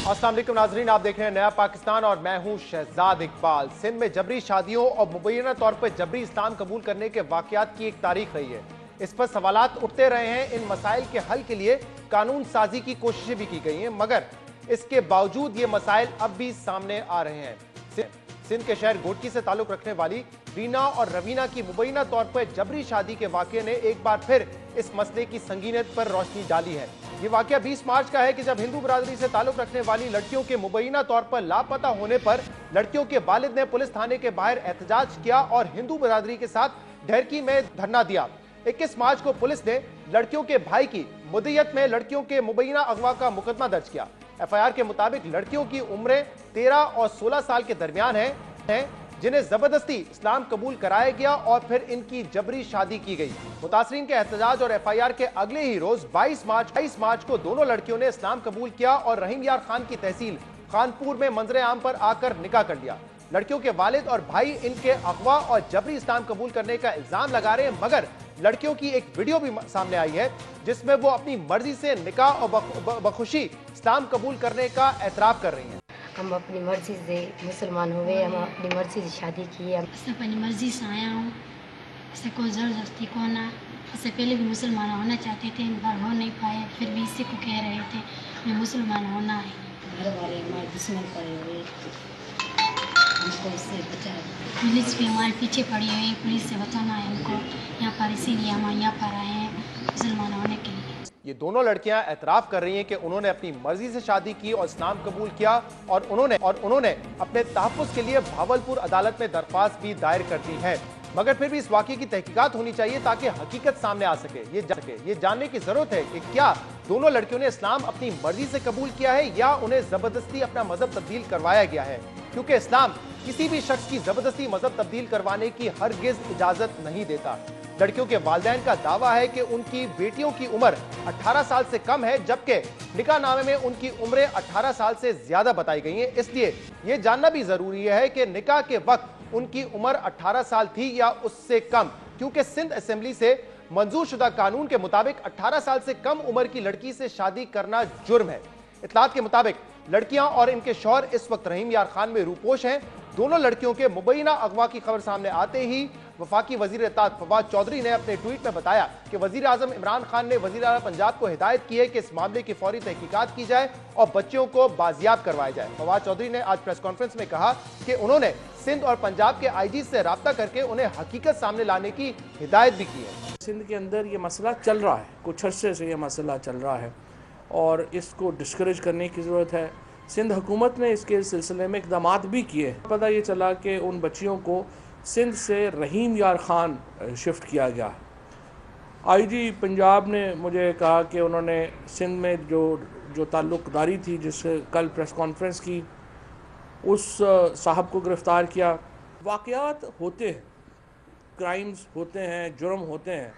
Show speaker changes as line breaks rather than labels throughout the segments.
अस्सलाम वालेकुम नाजरीन, आप देख रहे हैं नया पाकिस्तान और मैं हूं शहजाद इकबाल। सिंध में जबरी शादियों और मुबैना तौर पर जबरी इस्लाम कबूल करने के वाकयात की एक तारीख रही है। इस पर सवालात उठते रहे हैं। इन मसाइल के हल के लिए कानून साजी की कोशिशें भी की गई हैं, मगर इसके बावजूद ये मसाइल अब भी सामने आ रहे हैं। सिंध के शहर गोटकी से ताल्लुक रखने वाली रीना और रवीना की मुबैना तौर पर जबरी शादी के वाकये ने एक बार फिर इस मसले की संगीनियत पर रोशनी डाली है। ये वाकया 20 मार्च का है कि जब हिंदू बरादरी से ताल्लुक रखने वाली लड़कियों के मुबैना तौर पर लापता होने पर लड़कियों के वालिद ने पुलिस थाने के बाहर एहतजाज किया और हिंदू बरादरी के साथ ढेरकी में धरना दिया। 21 मार्च को पुलिस ने लड़कियों के भाई की मुद्दत में लड़कियों के मुबैना अगवा का मुकदमा दर्ज किया। एफआईआर के मुताबिक लड़कियों की उम्रें 13 और 16 साल के दरमियान हैं, जिन्हें जबरदस्ती इस्लाम कबूल कराया गया और फिर इनकी जबरी शादी की गई। मुतासरीन के एहतजाज और एफआईआर के अगले ही रोज 22 मार्च को दोनों लड़कियों ने इस्लाम कबूल किया और रहीम यार खान की तहसील खानपुर में मंजरे आम पर आकर निकाह कर लिया। लड़कियों के वालिद और भाई इनके अगवा और जबरी इस्लाम कबूल करने का इल्जाम लगा रहे हैं, मगर लड़कियों की एक वीडियो भी सामने आई है जिसमें वो अपनी मर्जी से निकाह और बखुशी इस्लाम कबूल करने का एतराफ कर रही हैं।
हम अपनी मर्जी से मुसलमान हुए, हम अपनी मर्जी से शादी की है।
इससे अपनी मर्जी से आया हूँ, इससे कोई ज़बरदस्ती को ना। इससे पहले भी मुसलमान होना चाहते थे, पर हो नहीं पाए, फिर भी इसी को कह रहे थे मैं मुसलमान होना है।
घर वाले हमारे दुश्मन पड़े हुए, हमको इससे बचा।
पुलिस भी हमारे पीछे पड़ी हुई, पुलिस से बचाना है हमको यहाँ पर, इसीलिए हम यहाँ पर आए हैं मुसलमान होने के लिए।
ये दोनों लड़कियां एतराफ कर रही हैं कि उन्होंने अपनी मर्जी से शादी की और इस्लाम कबूल किया और उन्होंने अपने तहफ़्फ़ुज़ के लिए भावलपुर अदालत में दरख्वास्त भी दायर कर दी है। मगर फिर भी इस वाक़ये की तहकीकात होनी चाहिए ताकि हकीकत सामने आ सके। ये जानने की जरूरत है कि क्या दोनों लड़कियों ने इस्लाम अपनी मर्जी से कबूल किया है या उन्हें जबरदस्ती अपना मजहब तब्दील करवाया गया है, क्योंकि इस्लाम किसी भी शख्स की जबरदस्ती मजहब तब्दील करवाने की हरगिज इजाजत नहीं देता। लड़कियों के वालिदैन का दावा है कि उनकी बेटियों की उम्र 18 साल से कम है, जबकि निकाहनामे में उनकी उम्रें 18 साल से ज्यादा बताई गई हैं। इसलिए यह जानना भी जरूरी है कि निकाह के वक्त उनकी उम्र 18 साल थी या उससे कम, क्योंकि सिंध असेंबली से मंजूर शुदा कानून के मुताबिक 18 साल से कम उम्र की लड़की से शादी करना जुर्म है। इत्तलात के मुताबिक लड़कियां और इनके शौहर इस वक्त रहीम यार खान में रूपोश हैं। दोनों लड़कियों के मुबैना अगवा की खबर सामने आते ही वफाकी वजीर इत्तेफाक फवाद चौधरी ने अपने ट्वीट में बताया कि वजीर आजम इमरान खान ने वजीर आला पंजाब को हिदायत की है कि इस मामले की फौरी तहकीकात की जाए और बच्चियों को बाजियाब करवाया जाए। फवाद चौधरी ने आज प्रेस कॉन्फ्रेंस में कहा कि उन्होंने सिंध और पंजाब के आईजी से राब्ता करके उन्हें हकीकत सामने लाने की हिदायत भी की है।
सिंध के अंदर ये मसला चल रहा है, कुछ अर्से से ये मसला चल रहा है और इसको डिस्करेज करने की ज़रूरत है। सिंध हुकूमत ने इसके सिलसिले में इक़दाम भी किए। पता ये चला कि उन बच्चियों को सिंध से रहीम यार खान शिफ्ट किया गया। आईजी पंजाब ने मुझे कहा कि उन्होंने सिंध में जो ताल्लुक़दारी थी, जिससे कल प्रेस कॉन्फ्रेंस की, उस साहब को गिरफ़्तार किया। वाक़यात होते हैं, क्राइम्स होते हैं, जुर्म होते हैं।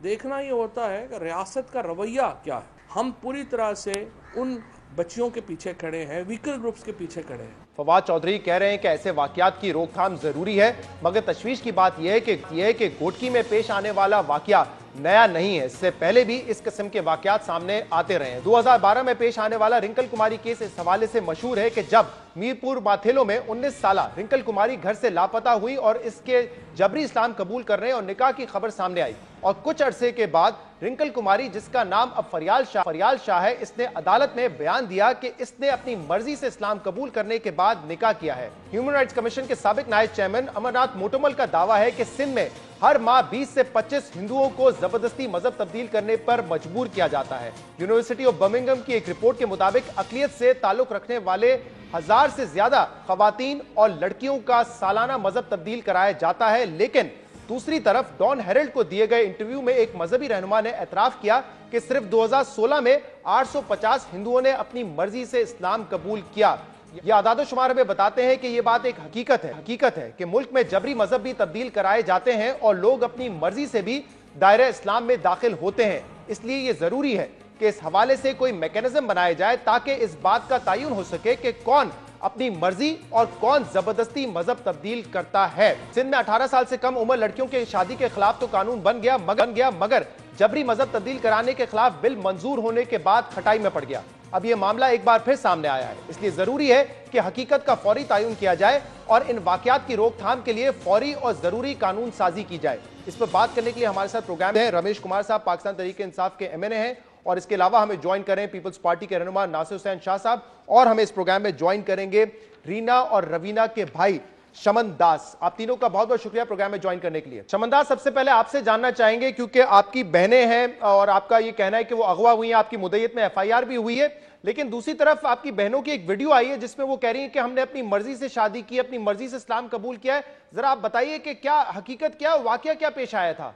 देखना ये होता है कि रियासत का रवैया क्या है। हम पूरी तरह से उन बच्चियों के पीछे खड़े हैं, वीकर ग्रुप्स के पीछे खड़े हैं।
फवाद चौधरी कह रहे हैं कि ऐसे वाकयात की रोकथाम जरूरी है, मगर तशवीश की बात यह है कि गोटकी में पेश आने वाला वाकया नया नहीं है। इससे पहले भी इस किस्म के वाकयात सामने आते रहे हैं। 2012 में पेश आने वाला रिंकल कुमारी केस इस हवाले से मशहूर है कि जब मीरपुर माथेलो में 19 साल रिंकल कुमारी घर से लापता हुई और इसके जबरी इस्लाम कबूल करने और निकाह की खबर सामने आई और कुछ अरसे के बाद रिंकल कुमारी, जिसका नाम अब फरियाल शाह है, इसने अदालत में बयान दिया कि इसने अपनी मर्जी से इस्लाम कबूल करने के बाद निकाह किया है। ह्यूमन राइट्स कमीशन के साबिक नायब चेयरमैन अमरनाथ मोटोमल का दावा है कि सिंध में हर माह 20 से 25 हिंदुओं को जबरदस्ती मजहब तब्दील करने पर मजबूर किया जाता है। यूनिवर्सिटी ऑफ बर्मिंघम की एक रिपोर्ट के मुताबिक अकलियत से ताल्लुक रखने वाले 1000 से ज्यादा खवातीन और लड़कियों का सालाना मजहब तब्दील कराया जाता है। लेकिन दूसरी तरफ डॉन हेरल्ड को दिए गए इंटरव्यू में एक मजहबी रहनुमा ने एतराफ किया कि सिर्फ 2016 में 850 हिंदुओं ने अपनी मर्जी से इस्लाम कबूल किया। यह आदाद शुमार में बताते हैं कि यह बात एक हकीकत है कि मुल्क में जबरी मजहब भी तब्दील कराए जाते हैं और लोग अपनी मर्जी से भी दायरा इस्लाम में दाखिल होते हैं। इसलिए यह जरूरी है कि इस हवाले से कोई मैकेनिज्म बनाया जाए ताकि इस बात का तयन हो सके कि कौन अपनी मर्जी और कौन जबरदस्ती मजहब तब्दील करता है। सिंध में 18 साल से कम उम्र लड़कियों के शादी के खिलाफ तो कानून बन गया, मगर जबरी मजहब तब्दील कराने के खिलाफ बिल मंजूर होने के बाद खटाई में पड़ गया। अब यह मामला एक बार फिर सामने आया है, इसलिए जरूरी है कि हकीकत का फौरी तयन किया जाए और इन वाकयात की रोकथाम के लिए फौरी और जरूरी कानून साजी की जाए। इस पर बात करने के लिए हमारे साथ प्रोग्राम है रमेश कुमार साहब, पाकिस्तान तहरीक इंसाफ के MNA हैं, और इसके अलावा हमें ज्वाइन करें पीपल्स पार्टी के रहनुमा नासिर हुसैन शाह साहब, और हमें इस प्रोग्राम में ज्वाइन करेंगे रीना और रवीना के भाई शमन दास। आप तीनों का बहुत बहुत शुक्रिया प्रोग्राम में ज्वाइन करने के लिए। शमन दास, सबसे पहले आपसे जानना चाहेंगे, क्योंकि आपकी बहनें हैं और आपका ये कहना है कि वो अगवा हुई हैं, आपकी मुद्दत में FIR भी हुई है, लेकिन दूसरी तरफ आपकी बहनों की एक वीडियो आई है जिसमें वो कह रही है कि हमने अपनी मर्जी से शादी की, अपनी मर्जी से इस्लाम कबूल किया है। जरा आप बताइए कि क्या हकीकत, क्या वाकया क्या पेश आया था?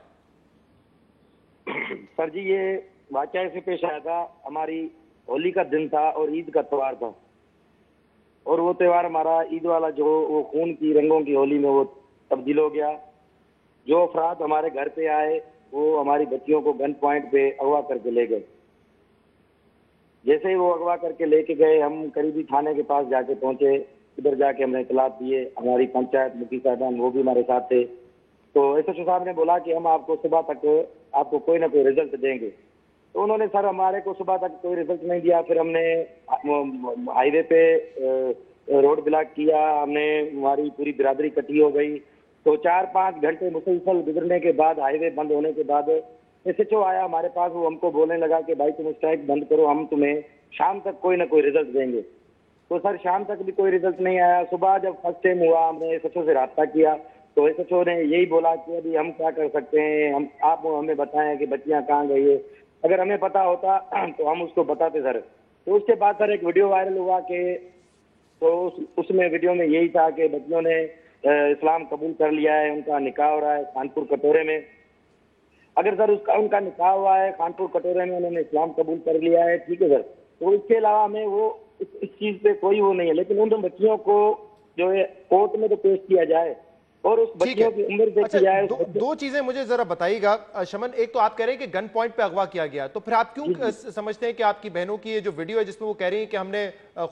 सर जी, ये वाकया ऐसे पेश आया था, हमारी होली का दिन था और ईद का त्यौहार था, और वो त्यौहार हमारा ईद वाला जो वो खून की रंगों की होली में वो तब्दील हो गया। जो अफराद हमारे घर पे आए वो हमारी बच्चियों को गन पॉइंट पे अगवा करके ले गए। जैसे ही वो अगवा करके लेके गए, हम करीबी थाने के पास जाके पहुंचे। उधर जाके हमने इतलात दिए, हमारी पंचायत मुखी साहबान वो भी हमारे साथ थे। तो SHO साहब ने बोला कि हम आपको सुबह तक आपको कोई ना कोई रिजल्ट देंगे। तो उन्होंने सर हमारे को सुबह तक कोई रिजल्ट नहीं दिया। फिर हमने हाईवे पे रोड ब्लॉक किया, हमने हमारी पूरी बिरादरी इकट्ठी हो गई। तो 4-5 घंटे मुसलसल गुजरने के बाद, हाईवे बंद होने के बाद SHO आया हमारे पास। वो हमको बोलने लगा कि भाई तुम स्ट्राइक बंद करो, हम तुम्हें शाम तक कोई ना कोई रिजल्ट देंगे। तो सर शाम तक भी कोई रिजल्ट नहीं आया। सुबह जब फर्स्ट टाइम हुआ, हमने SHO से रब्ता किया तो SHO ने यही बोला कि अभी हम क्या कर सकते हैं, हम आप हमें बताएं कि बच्चियां कहाँ गई है। अगर हमें पता होता तो हम उसको बताते सर। तो उसके बाद सर एक वीडियो वायरल हुआ कि तो उसमें वीडियो में यही था कि बच्चियों ने इस्लाम कबूल कर लिया है, उनका निकाह हो रहा है खानपुर कटोरे में। अगर सर उनका निकाह हुआ है खानपुर कटोरे में, उन्होंने इस्लाम कबूल कर लिया है, ठीक है सर। तो इसके अलावा हमें वो इस चीज पे कोई वो नहीं है, लेकिन उन बच्चियों को जो है कोर्ट में तो पेश किया जाए और उस बच्चियों की उम्र देखी जाए।
दो चीजें मुझे जरा बताइएगा शमन। एक तो आप कह रहे हैं कि गन पॉइंट पे अगवा किया गया, तो फिर आप क्यों समझते हैं कि आपकी बहनों की ये जो वीडियो है जिसमें वो कह रही हैं कि हमने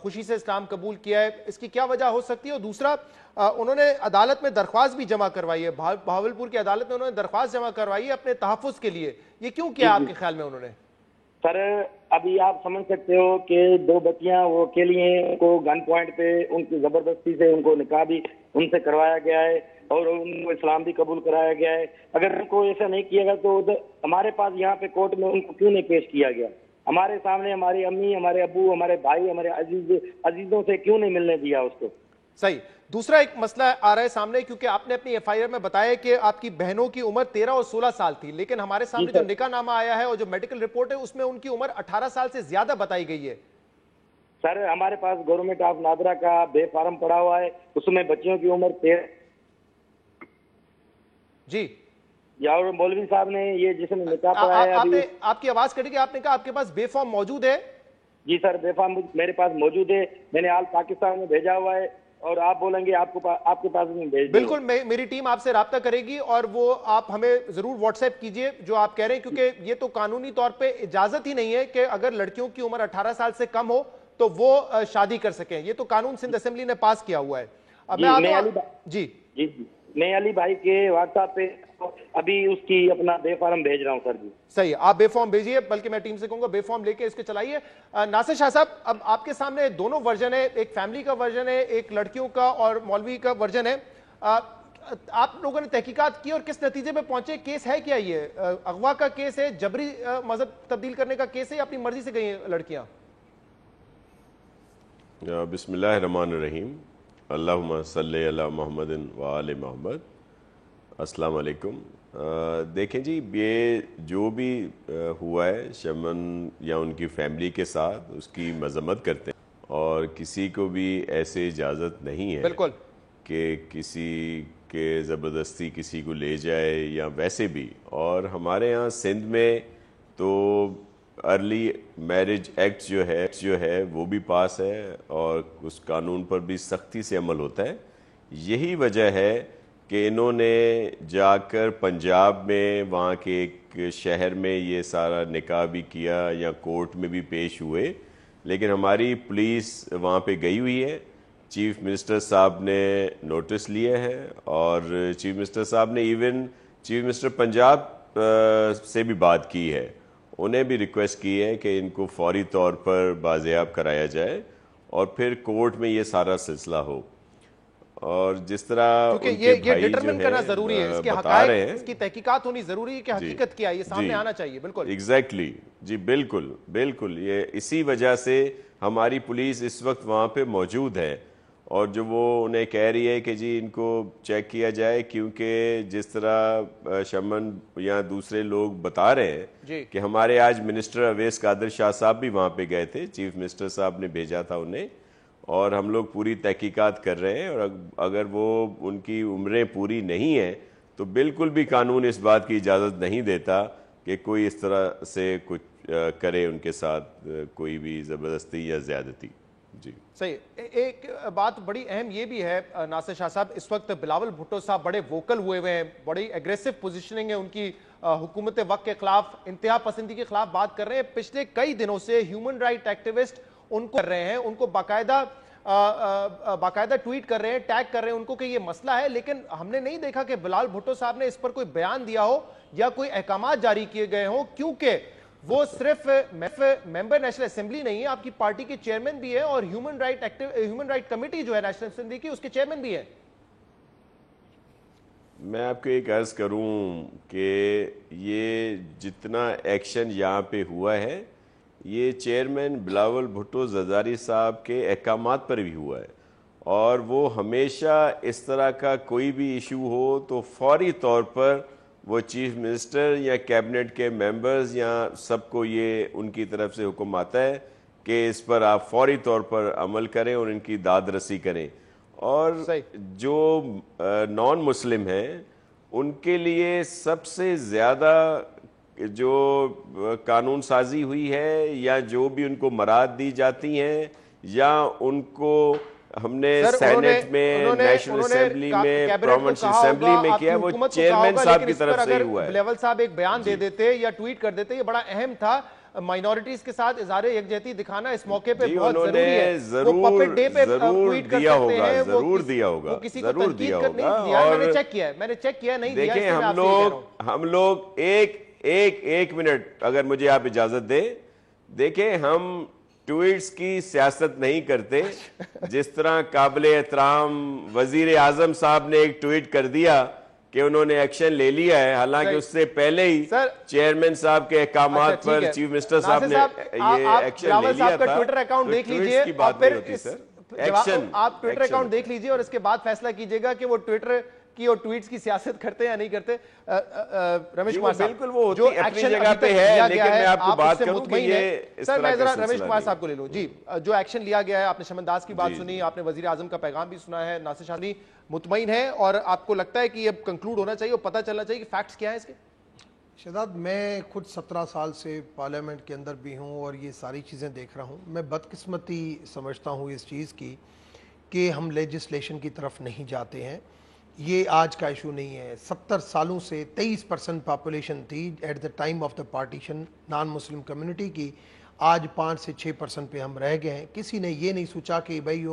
खुशी से इस्लाम कबूल किया है, इसकी क्या वजह हो सकती है? और दूसरा, उन्होंने अदालत में दरख्वास्त भी जमा करवाई है, भावलपुर की अदालत में उन्होंने दरख्वास्त जमा करवाई है अपने तहफ़्फ़ुज़ के लिए। ये क्यों किया आपके ख्याल में उन्होंने?
सर अभी आप समझ सकते हो कि 2 बच्चियां वो अकेली हैं, उनको गन पॉइंट पे उनकी जबरदस्ती से उनको निकाह भी उनसे करवाया गया है और उनको इस्लाम भी कबूल कराया गया है। अगर उनको ऐसा नहीं किया गया तो हमारे पास यहाँ पे कोर्ट में उनको क्यों नहीं पेश किया गया? हमारे सामने हमारी अम्मी, हमारे अब्बू, हमारे भाई, हमारे अजीजों से क्यों नहीं मिलने दिया उसको?
सही। दूसरा एक मसला आ रहा है सामने, क्योंकि आपने अपनी FIR में बताया कि आपकी बहनों की उम्र 13 और 16 साल थी, लेकिन हमारे सामने जो निकाहनामा आया है और जो मेडिकल रिपोर्ट है उसमें उनकी उम्र 18 साल से ज्यादा बताई गई है।
सर हमारे पास गवर्नमेंट ऑफ नादरा का बेफार्म पड़ा हुआ है, उसमें बच्चियों की उम्र 13
जी।
और मौलवी साहब ने ये जिसने निकाह पढ़ाया है,
आपकी आवाज कटी, आपने कहा आपके पास बेफार्म मौजूद है?
जी सर, बेफार्म मेरे पास मौजूद है, मैंने आल पाकिस्तान में भेजा हुआ है और आप बोलेंगे आपके पास नहीं भेज।
बिल्कुल, मेरी टीम आपसे राब्ता करेगी और वो आप हमें जरूर व्हाट्सएप कीजिए जो आप कह रहे हैं, क्योंकि ये तो कानूनी तौर पे इजाजत ही नहीं है कि अगर लड़कियों की उम्र 18 साल से कम हो तो वो शादी कर सकें। ये तो कानून सिंध असेंबली ने पास किया हुआ है। अब
मैं अली भाई के व्हाट्सएप पे अभी उसकी अपना बेफार्म भेज रहा हूं सर जी।
सही, आप बेफॉर्म भेजिए, बल्कि मैं टीम से कहूंगा बेफॉर्म लेके इसके चलाइए। नासिर शाह साहब, अब आपके सामने दोनों वर्जन है, एक फैमिली का वर्जन है, एक लड़कियों का और मौलवी का वर्जन है। आप लोगों ने तहकीकात की और किस नतीजे पे पहुंचे? केस है क्या ये? अगवा का केस है, जबरी मजहब तब्दील करने का केस है या अपनी मर्जी से गई हैं लड़कियां?
बिस्मिल्लाहिर्रहमानिर्रहीम, अल्लाहुम्मा सल्ली अला मुहम्मदिन व आले मोहम्मद। अस्सलाम वालेकुम। देखें जी, ये जो भी हुआ है शमन या उनकी फैमिली के साथ, उसकी मजम्मत करते हैं और किसी को भी ऐसे इजाज़त नहीं है
बिल्कुल
कि किसी के ज़बरदस्ती किसी को ले जाए या वैसे भी। और हमारे यहाँ सिंध में तो अर्ली मैरिज एक्ट जो है वो भी पास है और उस कानून पर भी सख्ती से अमल होता है। यही वजह है कि इन्होंने जाकर पंजाब में वहाँ के एक शहर में ये सारा निकाह भी किया या कोर्ट में भी पेश हुए, लेकिन हमारी पुलिस वहाँ पे गई हुई है। चीफ मिनिस्टर साहब ने नोटिस लिए हैं और चीफ मिनिस्टर साहब ने इवन चीफ मिनिस्टर पंजाब से भी बात की है। उन्हें भी रिक्वेस्ट की है कि इनको फौरी तौर पर बाजियाब कराया जाए और फिर कोर्ट में ये सारा सिलसिला हो। और जिस तरह
क्योंकि
उनके
ये
भाई
डिटरमिन
जो
करना
है,
जरूरी है, इसके
बता
हकायक,
रहे हैं,
इसकी तहकीकात होनी जरूरी है कि हकीकत क्या है ये सामने
जी,
आना चाहिए। बिल्कुल
एग्जैक्टली जी, बिल्कुल बिल्कुल। ये इसी वजह से हमारी पुलिस इस वक्त वहाँ पे मौजूद है और जो वो उन्हें कह रही है कि जी इनको चेक किया जाए, क्योंकि जिस तरह शमन या दूसरे लोग बता रहे हैं कि हमारे आज मिनिस्टर अवैस कादिर शाह साहब भी वहाँ पे गए थे, चीफ मिनिस्टर साहब ने भेजा था उन्हें, और हम लोग पूरी तहकीकात कर रहे हैं। और अगर वो उनकी उम्रें पूरी नहीं है तो बिल्कुल भी कानून इस बात की इजाज़त नहीं देता कि कोई इस तरह से कुछ करे उनके साथ, कोई भी ज़बरदस्ती या ज़्यादती। जी
सही। एक बात बड़ी अहम ये भी है नासिर शाह साहब, इस वक्त बिलावल भुट्टो साहब बड़े वोकल हुए हुए हैं, बड़ी एग्रेसिव पोजीशनिंग है उनकी, हुकूमत वक्त के खिलाफ, इंतहा पसंदी के खिलाफ बात कर रहे हैं। पिछले कई दिनों से ह्यूमन राइट एक्टिविस्ट उनको कर रहे हैं, उनको बाकायदा ट्वीट कर रहे हैं, टैग कर रहे हैं उनको कि ये मसला है। लेकिन हमने नहीं देखा कि बिलावल भुट्टो साहब ने इस पर कोई बयान दिया हो या कोई अहकामात जारी किए गए हों, क्योंकि वो सिर्फ मेंबर नेशनल असेंबली नहीं है, आपकी पार्टी के चेयरमैन भी है और ह्यूमन राइट कमेटी जो है नेशनल असेंबली की, उसके चेयरमैन भी है।
मैं आपको एक अर्ज करूं कि ये जितना एक्शन यहाँ पे हुआ है ये चेयरमैन बिलावल भुट्टो जरदारी साहब के अहकामात पर भी हुआ है, और वो हमेशा इस तरह का कोई भी इशू हो तो फौरी तौर पर वो चीफ मिनिस्टर या कैबिनेट के मेंबर्स या सबको ये उनकी तरफ से हुक्म आता है कि इस पर आप फौरी तौर पर अमल करें और इनकी दाद रसी करें। और जो नॉन मुस्लिम हैं उनके लिए सबसे ज़्यादा जो कानून साजी हुई है या जो भी उनको मराद दी जाती हैं या उनको हमने सेनेट में, नेशनल असेंबली में, प्रोविंशियल असेंबली में किया, वो चेयरमैन साहब की तरफ से ही हुआ है।
बिलावल साहब एक बयान दे देते या ट्वीट कर देते, ये बड़ा अहम था। माइनॉरिटीज के साथ इज़हार यकजहती दिखाना इस मौके पे बहुत जरूरी है।
जरूर दिया होगा, जरूर दिया होगा, जरूर दिया होगा। और
मैंने चेक किया है, नहीं दिया।
देखिए हम लोग एक मिनट अगर मुझे आप इजाजत दे, देखें हम ट्वीट्स की सियासत नहीं करते। जिस तरह काबिल एहतराम वजीर आजम साहब ने एक ट्वीट कर दिया कि उन्होंने एक्शन ले लिया है, हालांकि उससे पहले ही चेयरमैन साहब के अहकामात पर चीफ मिनिस्टर साहब ने ये एक्शन ले लिया था।
ट्विटर अकाउंट देख लीजिए
की बात नहीं होती सर, एक्शन
आप ट्विटर अकाउंट देख लीजिए और इसके बाद फैसला कीजिएगा कि वो ट्विटर की और ट्वीट्स की सियासत करते हैं या नहीं करते। रमेश कुमार साहब,
बिल्कुल वो जो अपनी जगह पे है, लेकिन मैं आपको बात करूं कि ये इस
सर,
तरह
मैं जरा
का
रमेश कुमार साहब को ले लूं। जी, जो एक्शन लिया गया है, आपने शमन दास की बात सुनी, आपने वजीर आजम का पैगाम भी सुना है, नासिर शाह मुतमईन है, और आपको लगता है कि अब कंक्लूड होना चाहिए और पता चलना चाहिए कि फैक्ट्स क्या है इसके?
शहजाद, मैं खुद 17 साल से पार्लियामेंट के अंदर भी हूँ और ये सारी चीज़ें देख रहा हूँ। मैं बदकिस्मती समझता हूँ इस चीज़ की कि हम लेजिस्लेशन की तरफ नहीं जाते हैं। ये आज का इशू नहीं है। 70 सालों से 23% पॉपुलेशन थी at the time of the partition non Muslim community की, आज 5 से 6% पे हम रह गए हैं। किसी ने ये नहीं सोचा कि भाई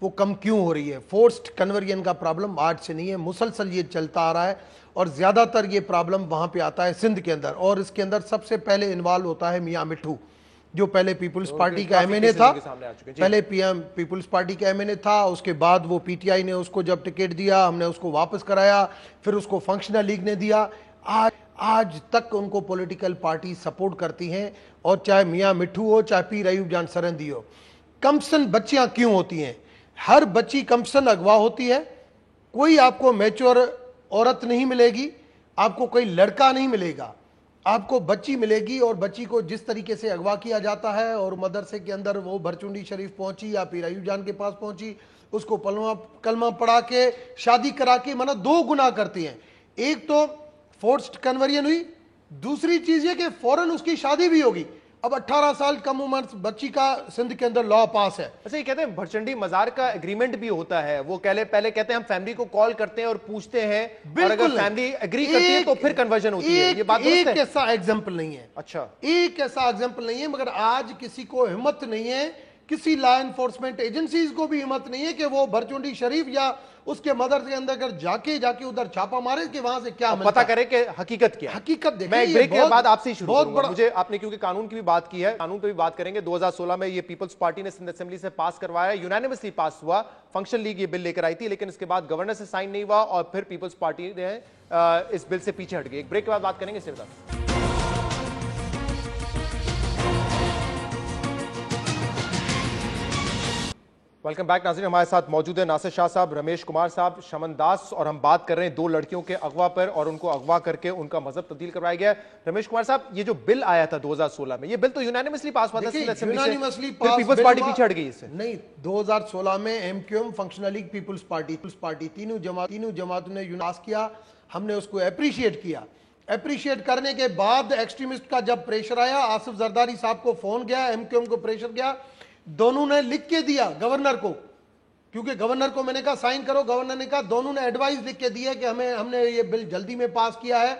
वो कम क्यों हो रही है। फोर्स्ड कन्वर्जन का प्रॉब्लम आज से नहीं है, मुसलसल ये चलता आ रहा है और ज़्यादातर ये प्रॉब्लम वहाँ पे आता है सिंध के अंदर, और इसके अंदर सबसे पहले इन्वॉल्व होता है मियाँ मिट्ठू, जो पहले पीपुल्स पार्टी का एमएनए था, पहले पीएम पीपुल्स पार्टी का एमएनए था। उसके बाद वो पीटीआई ने उसको जब टिकट दिया, हमने उसको वापस कराया, फिर उसको फंक्शनल लीग ने दिया। आज तक उनको पॉलिटिकल पार्टी सपोर्ट करती हैं, और चाहे मियाँ मिट्ठू हो चाहे पीर अयूब जान सरहदी हो। कमसन बच्चियां क्यों होती हैं? हर बच्ची कमसन अगवा होती है। कोई आपको मैच्योर औरत नहीं मिलेगी, आपको कोई लड़का नहीं मिलेगा, आपको बच्ची मिलेगी। और बच्ची को जिस तरीके से अगवा किया जाता है और मदरसे के अंदर वो भरचुंडी शरीफ पहुंची या पीर अयूब जान के पास पहुंची, उसको कलमा पढ़ा के शादी करा के मना 2 गुनाह करती हैं। एक तो फोर्स्ड कन्वर्जन हुई, दूसरी चीज ये कि फौरन उसकी शादी भी होगी। अब 18 साल कम उम्र बच्ची का सिंध के अंदर लॉ पास है।
अच्छा, ये कहते हैं भरचंडी मजार का एग्रीमेंट भी होता है। वो पहले कहते हैं हम फैमिली को कॉल करते हैं और पूछते हैं, और अगर फैमिली एग्री करती है तो फिर कन्वर्जन होती है। ये बात
एक ऐसा एग्जांपल नहीं है।
अच्छा,
एक ऐसा एग्जांपल नहीं है, मगर आज किसी को हिम्मत नहीं है किसी लॉ एनफोर्समेंट एजेंसीज को भी हिम्मत नहीं है कि वो भरचुंडी शरीफ या उसके मदर के अंदर अगर जाके उधर छापा मारे कि वहां से क्या
पता करें कि हकीकत क्या है।
हकीकत देखिए,
मैं एक ब्रेक के बाद आपसे ही शुरू
बहुत
करूंगा।
बड़ा
मुझे आपने क्योंकि कानून की भी बात की है, कानून पे भी बात करेंगे। 2016 में ये पीपल्स पार्टी ने सिंध असेंबली से पास करवाया, यूनानिमसली पास हुआ। फंक्शन लीग ये बिल लेकर आई थी, लेकिन इसके बाद गवर्नर से साइन नहीं हुआ और फिर पीपल्स पार्टी ने इस बिल से पीछे हट गई। एक ब्रेक के बाद बात करेंगे इसके बाद। वेलकम बैक नाज़रीन, हमारे साथ मौजूद है नासिर शाह साहब, रमेश कुमार साहब, शमन दास, और हम बात कर रहे हैं 2 लड़कियों के अगवा पर और उनको अगवा करके उनका मजहब तब्दील करवाया गया है। रमेश कुमार साहब, ये जो बिल आया था 2016 में, ये बिल तो यूनानिमसली पास हुआ था, पीपल्स पार्टी पीछे हट गई इससे।
नहीं, 2016 में MQM, functional league, people's party तीनों जमातों ने पास किया। हमने उसको अप्रिशिएट किया। अप्रिशिएट करने के बाद एक्सट्रीमिस्ट का जब प्रेशर आया, आसिफ जरदारी साहब को फोन गया, एमक्यूएम को प्रेशर गया, दोनों ने लिख के दिया गवर्नर को, क्योंकि गवर्नर को मैंने कहा साइन करो, गवर्नर ने कहा, दोनों ने एडवाइस लिख के दिया कि हमने ये बिल जल्दी में पास किया है,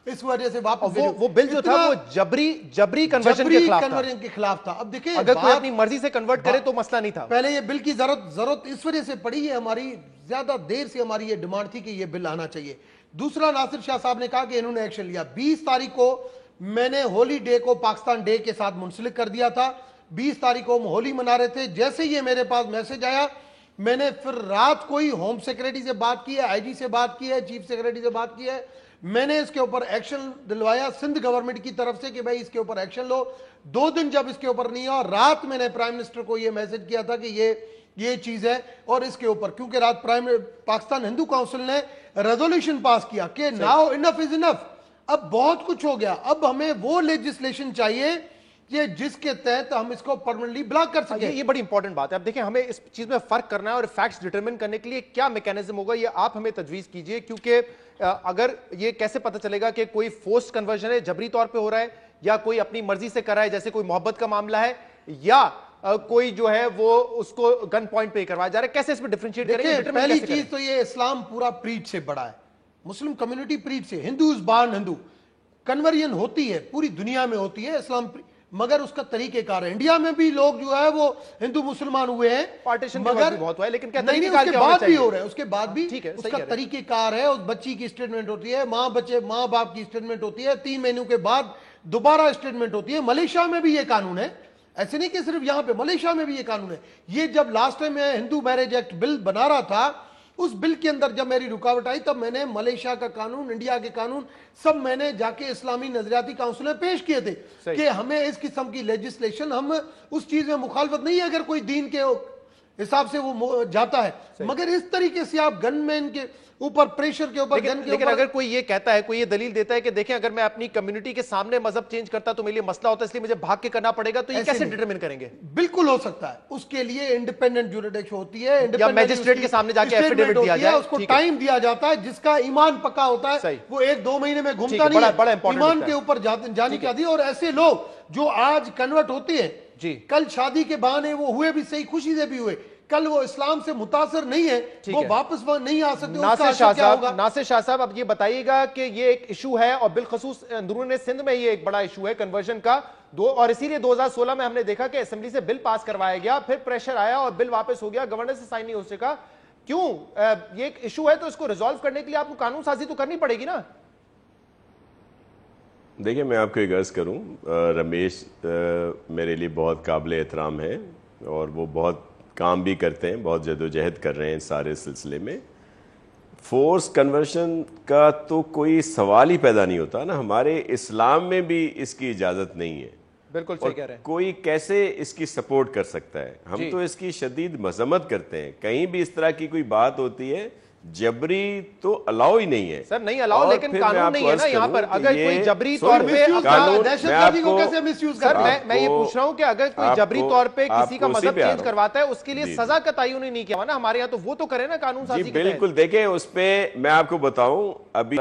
इस वजह से वापस
वो बिल जो था वो जबरी कन्वर्जन
के खिलाफ था। अब देखिए,
अगर कोई अपनी मर्जी से कन्वर्ट करे तो मसला नहीं था।
पहले ये बिल की जरूरत इस वजह से पड़ी है, हमारी ज्यादा देर से हमारी ये डिमांड थी कि ये बिल आना चाहिए। दूसरा, नासिर शाह साहब ने कहा कि इन्होंने एक्शन लिया। 20 तारीख को मैंने होली डे को पाकिस्तान डे के साथ मुंसलिक कर दिया था। 20 तारीख को हम होली मना रहे थे, जैसे ये मेरे पास मैसेज आया, मैंने फिर रात को ही होम सेक्रेटरी से बात की है, आईजी से बात की है, चीफ सेक्रेटरी से बात की है। मैंने इसके ऊपर एक्शन दिलवाया सिंध गवर्नमेंट की तरफ से कि भाई इसके ऊपर एक्शन लो। 2 दिन जब इसके ऊपर नहीं हुआ, रात मैंने प्राइम मिनिस्टर को ये मैसेज किया था कि ये चीज है और इसके ऊपर, क्योंकि रात पाकिस्तान हिंदू काउंसिल ने रेजोल्यूशन पास किया कि नाउ इनफ इज इनफ, अब बहुत कुछ हो गया, अब हमें वो लेजिस्लेशन चाहिए कि जिसके तहत हम इसको परमानेंटली ब्लॉक कर सके।
ये बड़ी इंपॉर्टेंट बात है। अब देखिए, हमें इस चीज में फर्क करना है और फैक्ट्स डिटरमिन करने के लिए क्या मैकेनिज्म होगा, ये आप हमें तजवीज कीजिए। क्योंकि अगर ये कैसे पता चलेगा कि कोई फोर्स्ड कन्वर्जन है, जबरी तौर पे हो रहा है, या कोई अपनी मर्जी से कर रहा है, जैसे कोई मोहब्बत का मामला है, या कोई जो है वो उसको गन पॉइंट पे करवाया जा रहा है, कैसे इसमें डिफरेंशिएट करेंगे?
पहली चीज तो ये इस्लाम पूरा प्रीच से बड़ा है, मुस्लिम कम्युनिटी प्रीच से, Hindu is born Hindu, conversion होती है पूरी दुनिया में होती है इस्लाम, मगर उसका तरीकेकार है। इंडिया में भी लोग जो है वो हिंदू मुसलमान हुए हैं,
पार्टीशन
मगर
बहुत हुआ है, लेकिन क्या
नहीं, उसके बाद भी हो रहा है, उसके बाद भी उसका
है,
तरीकेकार है। उस बच्ची की स्टेटमेंट होती है, माँ बाप की स्टेटमेंट होती है, 3 महीनों के बाद दोबारा स्टेटमेंट होती है। मलेशिया में भी ये कानून है, ऐसे नहीं कि सिर्फ यहां पे, मलेशिया में भी ये कानून है। ये जब लास्ट टाइम मैं हिंदू मैरिज एक्ट बिल बना रहा था, उस बिल के अंदर जब मेरी रुकावट आई, तब मैंने मलेशिया का कानून, इंडिया के कानून सब मैंने जाके इस्लामी नजरियाती काउंसिल में पेश किए थे कि हमें इस किस्म की लेजिस्लेशन, हम उस चीज में मुखालफत नहीं है अगर कोई दीन के हिसाब से वो जाता है, मगर इस तरीके से आप गनमैन के ऊपर प्रेशर के ऊपर,
लेकिन अगर कोई ये कहता है, कोई ये दलील देता है कि देखें अगर मैं अपनी कम्युनिटी के सामने मजहब चेंज करता तो मेरे लिए मसला होता है, इसलिए मुझे भाग के करना पड़ेगा, तो ये कैसे डिटरमिन करेंगे?
बिल्कुल हो सकता है, उसके लिए इंडिपेंडेंट ज्यूरिडिक्शन होती है,
या मैजिस्ट्रेट के सामने जाके एफिडेविट दिया जाए,
उसको टाइम दिया जाता है, जिसका ईमान पक्का होता है, वो 1-2 महीने में घूमता नहीं है, ईमान के ऊपर जाने की आदि। और ऐसे लोग जो आज कन्वर्ट होते हैं, कल शादी के बहाने वो हुए भी सही, खुशी से भी हुए, कल वो इस्लाम से मुतासर नहीं है, वो वापस नहीं आ सकते।
नासिर शाह साहब, अब ये बताइएगा कि ये एक इशू है और बिलखसूस अंदरूनी सिंध में ये एक बड़ा इशू है कन्वर्जन का, और इसीलिए 2016 में हमने देखा कि असेंबली से बिल पास करवाया गया, फिर प्रेशर आया और बिल वापस हो गया, गवर्नर से साइन नहीं हो सका। क्यों? ये एक इशू है तो इसको रिजॉल्व करने के लिए आपको कानून साजी तो करनी पड़ेगी ना।
देखिए, मैं आपको एक अर्ज करूं, रमेश मेरे लिए बहुत काबिल एहतराम है और वो बहुत काम भी करते हैं, बहुत जदोजहद कर रहे हैं सारे सिलसिले में। फोर्स कन्वर्शन का तो कोई सवाल ही पैदा नहीं होता ना, हमारे इस्लाम में भी इसकी इजाज़त नहीं है।
बिल्कुल सही कह रहे हैं।
कोई कैसे इसकी सपोर्ट कर सकता है? हम तो इसकी शदीद मजम्मत करते हैं। कहीं भी इस तरह की कोई बात होती है, जबरी तो अलाउ ही नहीं है
सर, नहीं अलाउ, लेकिन कानून नहीं है ना यहाँ पर। अगर कोई जबरी तौर पे
दहशतगर्दी को कैसे मिसयूज कर रहा है?
मैं ये पूछ रहा हूँ कि अगर कोई जबरी तौर पे किसी का मजहब चेंज करवाता है, उसके लिए सजा का तयन नहीं किया ना हमारे यहाँ, तो वो तो करे ना कानून साजी।
बिल्कुल, देखें उस पर मैं आपको बताऊं, अभी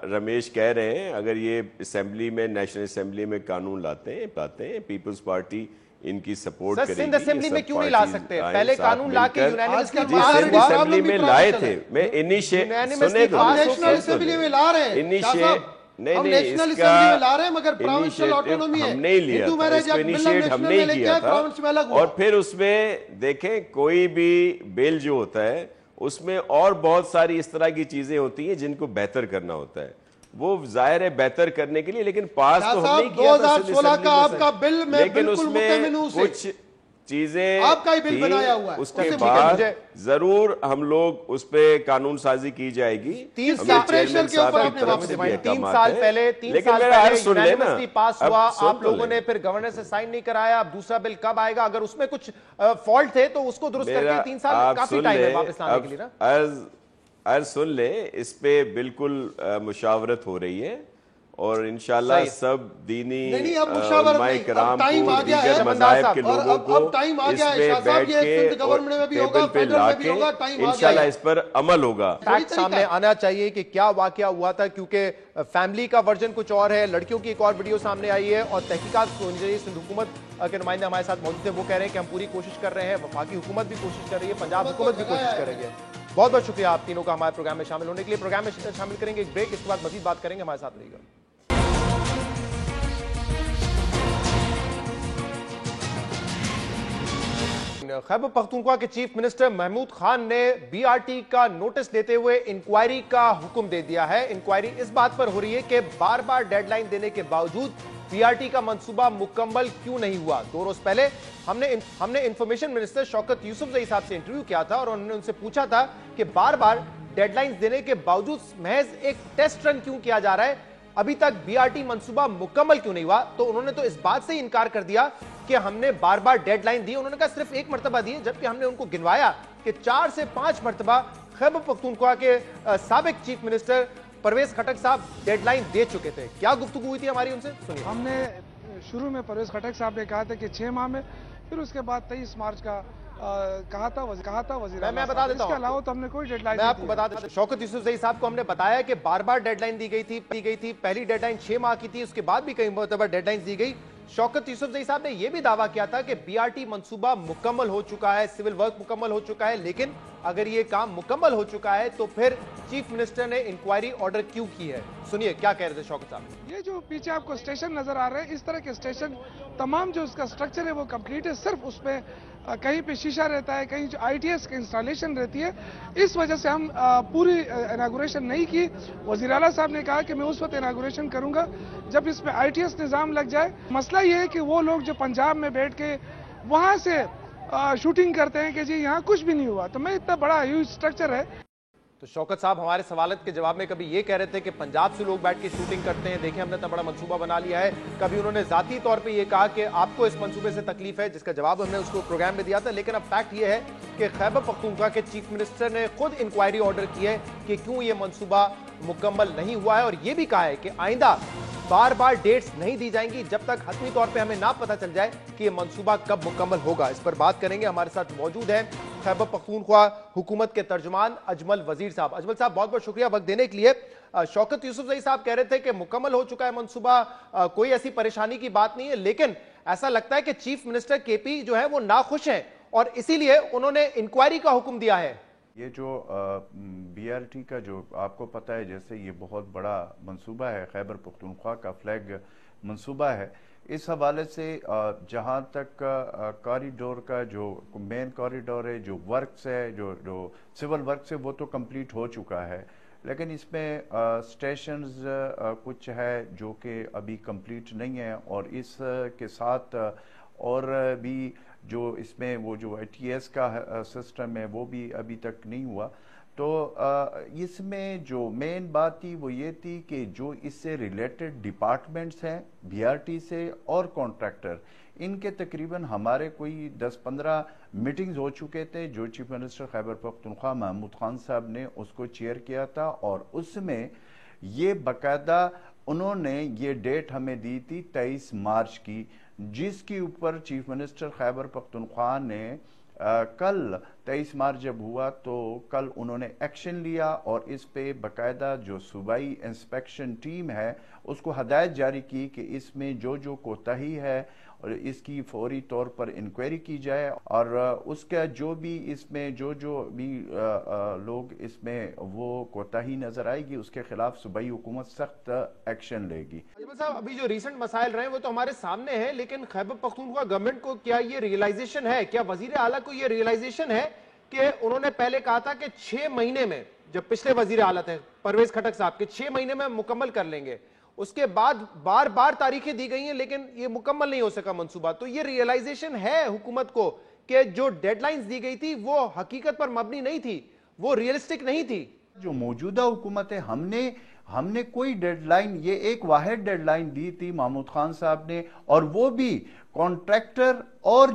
रमेश कह रहे हैं अगर ये असेंबली में, नेशनल असेंबली में कानून लाते हैं, पीपल्स पार्टी इनकी सपोर्ट करेगी।
सिंध असेंबली में क्यों नहीं ला सकते? पहले कानून ला के यूनानिमसली
सिंध असेंबली में लाए थे। मैं नेशनल असेंबली में ला रहे हैं, नहीं
हम
नहीं,
नेशनल
इसका
असेंबली में ला रहे हैं मगर प्रोविंशियल
इनिशिएटिव
ऑटोनॉमी है,
हम नहीं लिया
हिंदू
था,
मैरिज
इसको
एक्ट बिल
इनिशिएट
नेशनल
हम
में
नहीं
लेके
किया
आए,
था।
प्रोविंस में अलग हुआ।
और फिर उसमें देखें कोई भी बिल जो होता है उसमें और बहुत सारी इस तरह की चीजें होती हैं जिनको बेहतर करना होता है, वो जाहिर है बेहतर करने के लिए, लेकिन पास तो हम नहीं किया था
2016 का आपका बिल में
लेकिन
बिल्कुल मुतमिन हूं
उसमें
उसे।
कुछ चीजें
आपका ही बिल
थी,
बनाया हुआ है।
उसके
ठीक है,
बाद जरूर हम लोग उस पे कानून साजी की जाएगी।
3 साल प्रेशर के ऊपर आपने वापस
3 साल पहले 3 साल पहले यूनानिमसली पास हुआ, आप लोगों ने फिर गवर्नर से साइन नहीं कराया। अब दूसरा बिल कब आएगा? अगर उसमें कुछ फॉल्ट थे तो उसको दुरुस्त करके 3 साल काफी टाइम है वापस लाने के लिए ना।
अर्ज सुन ले, इस पे बिल्कुल मुशावरत हो रही है और इंशाल्लाह सब दीनी उलमाए किराम को, दीगर मज़ाहिब के लोगों को इसमें बैठ के टेबल पे लाके इंशाल्लाह इस पर अमल होगा।
फैक्ट सामने आना चाहिए कि क्या वाकया हुआ था, क्योंकि फैमिली का वर्जन कुछ और है, लड़कियों की एक और वीडियो सामने आई है और तहकीकात होनी चाहिए। सिंध हुकूमत के नुमाइंदे हमारे साथ मौजूद थे, वो कह रहे हैं कि हम पूरी कोशिश कर रहे हैं, वफाकी हुकूमत भी कोशिश कर रही है, पंजाब हुकूमत भी कोशिश कर रही है। बहुत बहुत शुक्रिया आप तीनों का हमारे प्रोग्राम में शामिल होने के लिए। प्रोग्राम में शामिल करेंगे एक ब्रेक, इसके बाद मजीद बात करेंगे, हमारे साथ रहिएगा। खैबर पख्तूनख्वा के चीफ मिनिस्टर महमूद खान ने बीआरटी का नोटिस देते हुए इंक्वायरी का हुक्म दे दिया है। इंक्वायरी इस बात पर हो रही है कि बार बार डेडलाइन देने के बावजूद बीआरटी का मंसूबा मुकम्मल क्यों नहीं हुआ। 2 रोज पहले हमने इंफॉर्मेशन मिनिस्टर शौकत यूसुफजई साहब से इंटरव्यू किया था और उन्होंने उनसे पूछा था कि बार बार डेडलाइन देने के बावजूद महज एक टेस्ट रन क्यों किया जा रहा है, अभी तक बीआरटी मंसूबा मुकम्मल क्यों नहीं हुआ। तो उन्होंने तो इस बात से ही इनकार कर दिया कि हमने बार बार डेडलाइन दी। उन्होंने कहा सिर्फ 1 मरतबा दी है, जबकि हमने उनको गिनवाया कि 4 से 5 मरतबा खैबर पख्तूनख्वा के साबिक चीफ मिनिस्टर परवेज खटक साहब डेडलाइन दे चुके थे। क्या गुफ्तगू हुई थी हमारी उनसे, सुनिए।
हमने शुरू में परवेज खटक साहब ने कहा था कि 6 माह में, फिर उसके बाद 23 मार्च का कहा था वजीर।
मैं बता देता हूं,
इसके अलावा तो हमने कोई डेडलाइन
मैं आपको बता देता हूं। शौकत यूसुफजई साहब को हमने बताया कि बार बार डेडलाइन दी गई थी। पहली डेडलाइन 6 माह की थी, उसके बाद भी कई मरतबा डेडलाइन दी गई। शौकत यूसुफजई साहब ने यह भी दावा किया था कि बीआरटी मंसूबा मुकम्मल हो चुका है, सिविल वर्क मुकम्मल हो चुका है, लेकिन अगर ये काम मुकम्मल हो चुका है तो फिर चीफ मिनिस्टर ने इंक्वायरी ऑर्डर क्यों की है। सुनिए क्या कह रहे थे शौकत साहब।
ये जो पीछे आपको स्टेशन नजर आ रहे हैं, इस तरह के स्टेशन तमाम जो उसका स्ट्रक्चर है वो कंप्लीट है, सिर्फ उसमें कहीं पे शीशा रहता है, कहीं जो आईटीएस की इंस्टॉलेशन रहती है। इस वजह से हम पूरी इनागुरेशन नहीं की। वज़ीर आला साहब ने कहा कि मैं उस वक्त इनागुरेशन करूंगा जब इसमें आईटीएस निज़ाम लग जाए। मसला ये है कि वो लोग जो पंजाब में बैठ के वहां से शूटिंग करते हैं कि जी यहाँ कुछ भी नहीं हुआ, तो मैं इतना बड़ा ह्यूज स्ट्रक्चर है।
तो शौकत साहब हमारे सवालत के जवाब में कभी ये कह रहे थे कि पंजाब से लोग बैठ के शूटिंग करते हैं, देखें हमने इतना बड़ा मंसूबा बना लिया है। कभी उन्होंने जाती तौर पे ये कहा कि आपको इस मंसूबे से तकलीफ है, जिसका जवाब हमने उसको प्रोग्राम में दिया था। लेकिन अब फैक्ट ये है कि खैबर पख्तूनख्वा के चीफ मिनिस्टर ने खुद इंक्वायरी ऑर्डर की है कि क्यों ये मंसूबा मुकम्मल नहीं हुआ है, और ये भी कहा है कि आइंदा बार बार डेट्स नहीं दी जाएंगी जब तक हतमी तौर पे हमें ना पता चल जाए कि ये मंसूबा कब मुकम्मल होगा। इस पर बात करेंगे, हमारे साथ मौजूद हैं खैबर पख्तूनख्वा हुकूमत के तर्जुमान अजमल वजीर साहब। अजमल साहब बहुत बहुत शुक्रिया वक्त देने के लिए। शौकत यूसुफजई साहब कह रहे थे कि मुकम्मल हो चुका है मंसूबा, कोई ऐसी परेशानी की बात नहीं है, लेकिन ऐसा लगता है कि चीफ मिनिस्टर केपी जो है वो नाखुश हैं और इसीलिए उन्होंने इंक्वायरी का हुक्म दिया है।
ये जो बीआरटी का जो आपको पता है, जैसे ये बहुत बड़ा मंसूबा है, खैबर पख्तूनख्वा का फ्लैग मंसूबा है। इस हवाले से जहाँ तक कॉरिडोर का जो मेन कॉरिडोर है, जो वर्क्स है, जो सिविल वर्क्स है, वो तो कंप्लीट हो चुका है, लेकिन इसमें स्टेशंस कुछ है जो कि अभी कंप्लीट नहीं है, और इसके साथ और भी जो इसमें वो जो आईटीएस का सिस्टम है वो भी अभी तक नहीं हुआ। तो इसमें जो मेन बात थी वो ये थी कि जो इससे रिलेटेड डिपार्टमेंट्स हैं बीआरटी से और कॉन्ट्रैक्टर, इनके तकरीबन हमारे कोई 10-15 मीटिंग्स हो चुके थे, जो चीफ मिनिस्टर खैबर पख्तूनख्वा महमूद खान साहब ने उसको चेयर किया था, और उसमें ये बाकायदा उन्होंने ये डेट हमें दी थी 23 मार्च की, जिसके ऊपर चीफ मिनिस्टर खैबर पख्तूनख्वा ने कल 23 मार्च जब हुआ तो कल उन्होंने एक्शन लिया और इस पे बाकायदा जो सूबाई इंस्पेक्शन टीम है उसको हदायत जारी की कि इसमें जो जो कोताही है और इसकी फौरी तौर पर इंक्वायरी की जाए और उसका जो भी इसमें जो भी लोग इसमें वो कोताही नजर आएगी उसके खिलाफ सूबाई हुकूमत सख्त एक्शन लेगी।
साहब, अभी जो रीसेंट मसाइल रहे हैं वो तो हमारे सामने है, लेकिन खैबर पख्तूनख्वा गवर्नमेंट को क्या ये रियलाइजेशन है, क्या वजीर आला को ये रियलाइजेशन है कि उन्होंने पहले कहा था कि 6 महीने में, जब पिछले वजीर आला थे परवेज खटक साहब के, 6 महीने में मुकम्मल कर लेंगे, उसके बाद बार बार तारीखें दी गई हैं लेकिन ये मुकम्मल नहीं हो सका मंसूबा। तो ये रियलाइजेशन है हुकूमत को कि जो डेडलाइंस दी गई थी वो हकीकत पर मबनी नहीं थी, वो रियलिस्टिक नहीं थी।
जो मौजूदा हुकूमत है, हमने कोई डेडलाइन, ये एक वाहिद डेडलाइन दी थी महमूद खान साहब ने, और वो भी कॉन्ट्रैक्टर और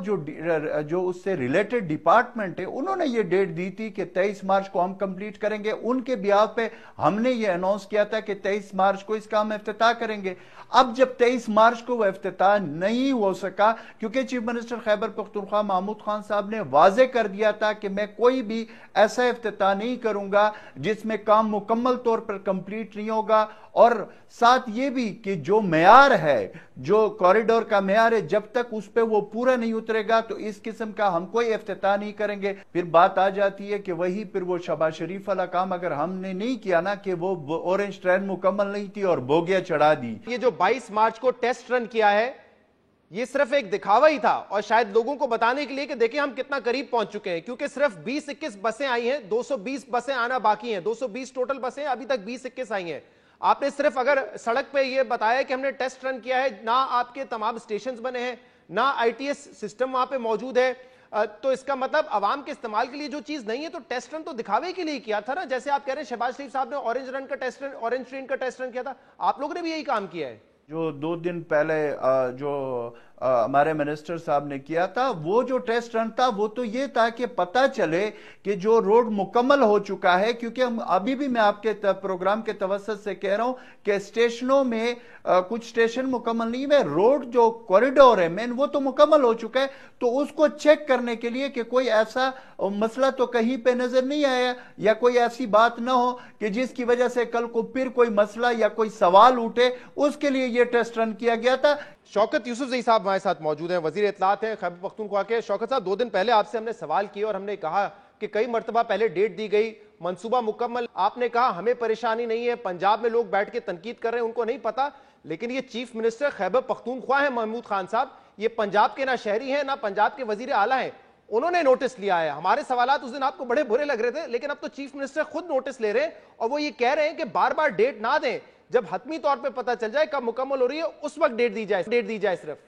जो उससे रिलेटेड डिपार्टमेंट है उन्होंने ये डेट दी थी कि 23 मार्च को हम कंप्लीट करेंगे। उनके बिहाफ पे हमने ये अनाउंस किया था कि 23 मार्च को इसका हम इफ्तिताह करेंगे। अब जब 23 मार्च को वो इफ्तिताह नहीं हो सका क्योंकि चीफ मिनिस्टर खैबर पख्तूनख्वा महमूद खान साहब ने वाजे कर दिया था कि मैं कोई भी ऐसा इफ्तिताह नहीं करूंगा जिसमें काम मुकम्मल तौर पर कंप्लीट नहीं होगा, और साथ ये भी कि जो मेयार है, जो कॉरिडोर का मेयार है, जब तक उस पर वो पूरा नहीं उतरेगा तो इस किस्म का हम कोई इफ्तिताह नहीं करेंगे। फिर बात आ जाती है कि वही फिर वो शहबाज शरीफ वाला काम अगर हमने नहीं किया ना कि वो ऑरेंज ट्रेन मुकम्मल नहीं थी और बोगिया चढ़ा दी।
ये जो 22 मार्च को टेस्ट रन किया है ये सिर्फ एक दिखावा ही था, और शायद लोगों को बताने के लिए कि देखिए हम कितना करीब पहुंच चुके हैं, क्योंकि सिर्फ 20-21 बसें आई हैं, 220 बसें आना बाकी हैं, 220 टोटल बसें, अभी तक 20-21 आई हैं। आपने सिर्फ अगर सड़क पे ये बताया कि हमने टेस्ट रन किया है, ना आपके तमाम स्टेशन बने हैं, ना ITS सिस्टम वहां पे मौजूद है, तो इसका मतलब अवाम के इस्तेमाल के लिए जो चीज नहीं है, तो टेस्ट रन तो दिखावे के लिए किया था ना। जैसे आप कह रहे हैं शहबाज शरीफ साहब ने ऑरेंज ट्रेन का टेस्ट रन किया था, आप लोगों ने भी यही काम किया है।
जो 2 दिन पहले जो हमारे मिनिस्टर साहब ने किया था, वो जो टेस्ट रन था वो तो ये था कि पता चले कि जो रोड मुकम्मल हो चुका है, क्योंकि हम अभी भी मैं आपके प्रोग्राम के तवज्जुह से कह रहा हूं कि स्टेशनों में कुछ स्टेशन मुकम्मल नहीं है, रोड जो कॉरिडोर है मेन वो तो मुकम्मल हो चुका है। तो उसको चेक करने के लिए कि कोई ऐसा मसला तो कहीं पे नजर नहीं आया या कोई ऐसी बात ना हो कि जिसकी वजह से कल को फिर कोई मसला या कोई सवाल उठे, उसके लिए ये टेस्ट रन किया गया था।
शौकत यूसुफजई साहब हमारे साथ मौजूद हैं, वजीर इत्तलात हैं खैबर पख्तूनख्वा के। शौकत साहब, 2 दिन पहले आपसे हमने सवाल किया और हमने कहा कि कई मरतबा पहले डेट दी गई, मंसूबा मुकम्मल, आपने कहा हमें परेशानी नहीं है, पंजाब में लोग बैठ के तनकीद कर रहे हैं, उनको नहीं पता। लेकिन ये चीफ मिनिस्टर खैबर पख्तूनख्वा है महमूद खान साहब, ये पंजाब के ना शहरी हैं ना पंजाब के वजीर आला हैं, उन्होंने नोटिस लिया है। हमारे सवालात उस दिन आपको बड़े बुरे लग रहे थे, लेकिन अब तो चीफ मिनिस्टर खुद नोटिस ले रहे हैं और वो ये कह रहे हैं कि बार बार डेट ना दें, जब हतमी तौर पे पता चल जाए कब मुकम्मल हो रही है उस वक्त डेट दी जाए सिर्फ।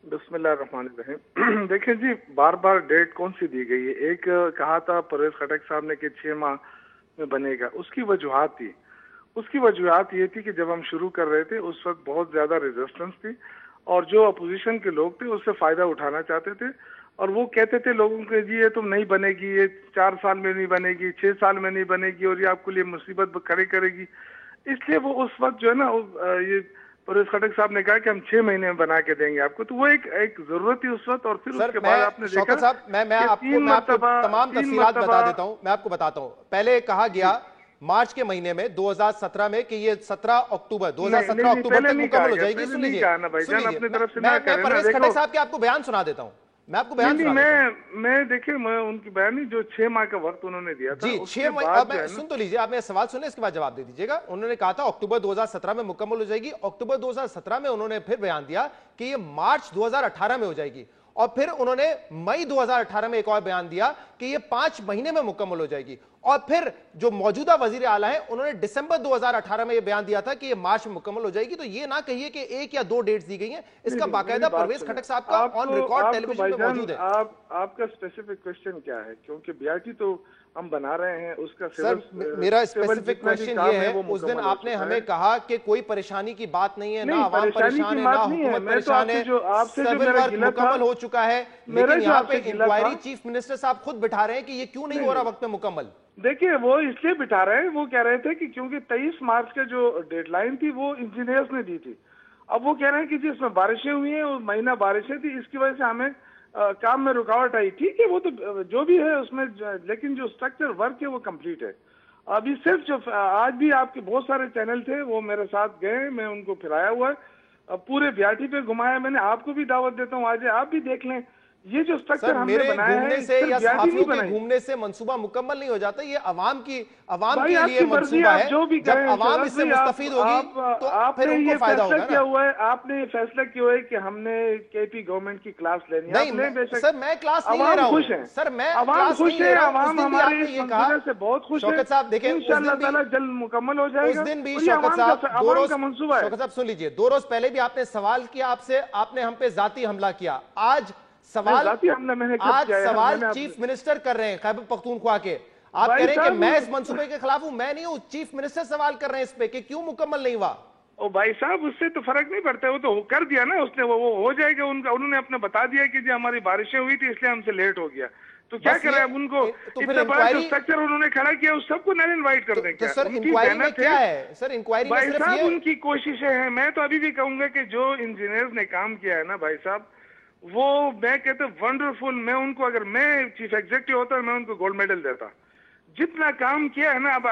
बिस्मिल्लाहिर्रहमानिर्रहीम। देखिए जी, बार बार डेट कौन सी दी गई है? एक कहा था परवेज खटक साहब ने कि 6 माह में बनेगा, उसकी वजूहात थी। उसकी वजूहात ये थी कि जब हम शुरू कर रहे थे उस वक्त बहुत ज्यादा रेजिस्टेंस थी और जो अपोजिशन के लोग थे उससे फायदा उठाना चाहते थे और वो कहते थे लोगों के जी ये तुम नहीं बनेगी, ये 4 साल में नहीं बनेगी, 6 साल में नहीं बनेगी और ये आपके लिए मुसीबत खड़ी करेगी। इसलिए वो उस वक्त जो है ना ये परवेज खटक साहब ने कहा कि हम 6 महीने में बना के देंगे आपको, तो वो एक जरूरत थी उस वक्त। और फिर उसके बाद आपने देखा
साहब, मैं आपको तमाम तफसीलात बता देता हूं, मैं आपको बताता हूं। पहले कहा गया मार्च के महीने में 2017 में कि ये 17 अक्टूबर 2017 अक्टूबर तक मुकम्मल हो जाएगी। सुन लीजिए, मैं परवेज खटक साहब के आपको बयान सुना देता हूं, मैं आपको बयान सुना देता हूं।
मैं देखिए, मैं उनकी बयान नहीं, जो 6 माह का वक्त उन्होंने दिया था
जी, 6 माह। सुन तो लीजिए, आप मेरा सवाल सुने, इसके बाद जवाब दे दीजिएगा। उन्होंने कहा था अक्टूबर 2017 में मुकम्मल हो जाएगी। अक्टूबर 2017 में उन्होंने फिर बयान दिया कि ये मार्च 2018 में हो जाएगी, और फिर उन्होंने मई 2018 में एक और बयान दिया कि ये 5 महीने में मुकम्मल हो जाएगी, और फिर जो मौजूदा वजीर आला है उन्होंने दिसंबर 2018 में ये बयान दिया था कि ये मार्च में मुकम्मल हो जाएगी। तो ये ना कहिए कि 1 या 2 डेट्स दी गई हैं, इसका बाकायदा परवेज खटक साहब का ऑन रिकॉर्ड टेलीविजन पे मौजूद है।
आपका स्पेसिफिक क्वेश्चन क्या है? क्योंकि बीआरटी तो हम बना रहे हैं, उसका
सर मेरा स्पेसिफिक क्वेश्चन ये है, उस दिन आपने हमें कहा कि कोई परेशानी की बात नहीं है, ना आवाम परेशान है, ना हुकूमत परेशान है, सिविल वर्क मुकम्मल हो चुका है। लेकिन यहाँ पे इंक्वायरी चीफ मिनिस्टर साहब खुद बिठा रहे हैं कि ये क्यों नहीं हो रहा वक्त पे मुकम्मल।
देखिए, वो इसलिए बिठा रहे हैं, वो कह रहे थे कि क्योंकि 23 मार्च के जो डेडलाइन थी वो इंजीनियर्स ने दी थी। अब वो कह रहे हैं कि जिसमें बारिशें हुई हैं और महीना बारिशें थी, इसकी वजह से हमें काम में रुकावट आई। ठीक है, वो तो जो भी है उसमें, लेकिन जो स्ट्रक्चर वर्क है वो कंप्लीट है। अभी सिर्फ जो आज भी आपके बहुत सारे चैनल थे वो मेरे साथ गए, मैं उनको फिराया हुआ है, पूरे बीआरटी पे घुमाया। मैंने आपको भी दावत देता हूँ, आज आप भी देख लें, ये जो स्ट्रक्चर हमने बनाया है,
से या सहाफियों के घूमने से मंसूबा मुकम्मल नहीं हो जाता, ये अवाम के लिए मंसूबा है।
जो भी
जब अवाम इससे मुस्तफीद होगी तो फिर उनको फायदा होगा ना।
किया हुआ है, आपने ये फैसला किया हुआ है कि हमने केपी गवर्नमेंट की क्लास लेनी है।
नहीं सर, मैं क्लास नहीं ले रहा हूँ।
खुश है
सर, मैं
अवाम खुश है, अवाम हमारे
ये कहा
से बहुत खुश है।
शौकत साहब देखिए,
इंशाअल्लाह ताला जल्द मुकम्मल हो जाएगा।
उस दिन भी शौकत साहब,
मंसूबा है।
शौकत साहब सुन लीजिए, 2 रोज पहले भी आपने सवाल किया, आपसे आपने हम पे जाती हमला किया। आज सवाल चीफ मिनिस्टर कर रहे हैं खैबर पख्तूनख्वा के। आप कह रहे हैं कि मैं इस मंसूबे के खिलाफ हूं। मैं नहीं हूं, चीफ मिनिस्टर सवाल कर रहे हैं इस पे कि क्यों मुकम्मल नहीं हुआ।
ओ भाई साहब, उससे तो फर्क नहीं पड़ता, वो तो कर दिया ना उसने, वो हो जाएगा। उन्होंने अपने बता दिया कि जो हमारी बारिशें हुई थी इसलिए हमसे लेट हो गया, तो क्या करें अब उनको।
तो
इतना बड़ा जो स्ट्रक्चर उन्होंने खड़ा किया उस सबको नल इनवाइट कर दें।
तो सर इंक्वायरी में क्या है? सर इंक्वायरी में सिर्फ ये
उनकी कोशिशें हैं। मैं तो अभी भी कहूंगा कि जो इंजीनियर्स ने काम किया है ना भाई साहब, वो मैं कहता हूँ वंडरफुल। मैं उनको, अगर मैं चीफ एग्जीक्यूटिव होता मैं उनको गोल्ड मेडल देता। जितना काम किया है ना, अब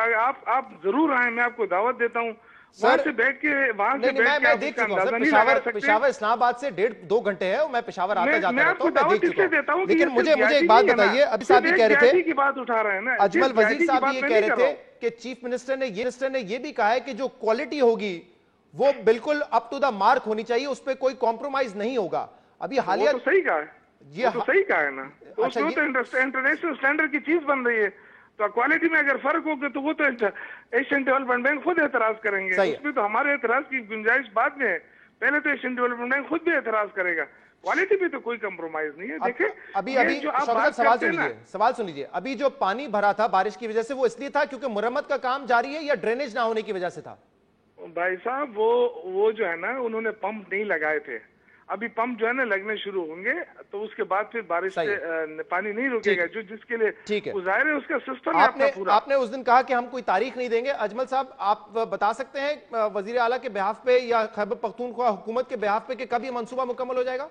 आप जरूर आए, मैं आपको दावत देता हूँ। वहां से बैठ के
मैं देख चुका हूं। पेशावर इस्लामाबाद से 1.5-2 घंटे है, मैं पेशावर आता जाता रहता हूं, मैं देख चुका हूं। लेकिन मुझे एक बात बताइए, अभी साहब ये कह रहे थे
की बात उठा रहे हैं ना,
अजमल वजीर साहब ये कह रहे थे कि चीफ मिनिस्टर ने ये भी कहा है कि जो क्वालिटी होगी वो बिल्कुल अप टू द मार्क होनी चाहिए, उस पर कोई कॉम्प्रोमाइज नहीं होगा। अभी हालिया
तो सही कहा है, ये तो सही कहा है ना। तो उसमें तो इंटरनेशनल स्टैंडर्ड की चीज बन रही है, तो क्वालिटी में अगर फर्क होगा तो वो तो एशियन डेवलपमेंट बैंक खुद एतराज करेंगे। उसमें तो हमारे एतराज की गुंजाइश बाद में है, पहले तो एशियन डेवलपमेंट बैंक खुद भी एतराज करेगा। क्वालिटी पे तो कोई कंप्रोमाइज नहीं है। देखें
अभी सवाल सुन लीजिए, अभी जो पानी भरा था बारिश की वजह से, वो इसलिए था क्योंकि मुरम्मत का काम जारी है या ड्रेनेज ना होने की वजह से था?
भाई साहब वो जो है ना, उन्होंने पंप नहीं लगाए थे। अभी पंप जो है ना लगने शुरू होंगे, तो उसके बाद फिर बारिश से पानी नहीं रुकेगा, जो जिसके लिए जाहिर है उसका सिस्टम
आपने उस दिन कहा कि हम कोई तारीख नहीं देंगे। अजमल साहब, आप बता सकते हैं वजीर आला के बिहाफ पे या खैबर पख्तूनख्वा हुकूमत के बिहाफ पे कि कब ये मंसूबा मुकम्मल हो जाएगा?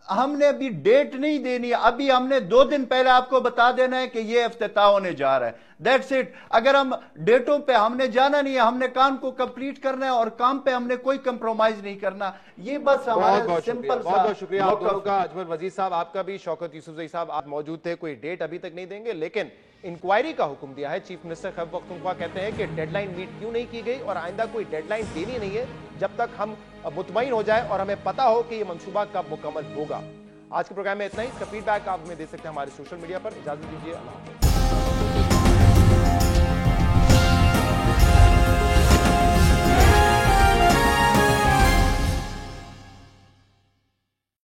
हमने अभी डेट नहीं देनी है, अभी हमने 2 दिन पहले आपको बता देना है कि ये इफ्तिताह होने जा रहा है, दैट्स इट। अगर हम डेटों पे हमने जाना नहीं है, हमने काम को कंप्लीट करना है और काम पे हमने कोई कंप्रोमाइज नहीं करना। ये बस हमारा सिंपल।
बहुत शुक्रिया आप दोनों का। अजमल वजीर साहब आपका भी, शौकत यूसुफजई साहब आप मौजूद थे। कोई डेट अभी तक नहीं देंगे, लेकिन इंक्वायरी का हुक्म दिया है चीफ मिनिस्टर खैबर पख्तूनख्वा। कहते हैं कि डेडलाइन मीट क्यों नहीं की गई और आइंदा कोई डेडलाइन देनी नहीं है जब तक हम मुतमईन हो जाए और हमें पता हो कि यह मंसूबा कब मुकम्मल होगा। आज के प्रोग्राम में इतना ही। इसका फीडबैक आप हमें दे सकते हैं हमारे सोशल मीडिया पर। इजाजत दीजिए, अल्लाह हाफ़िज़।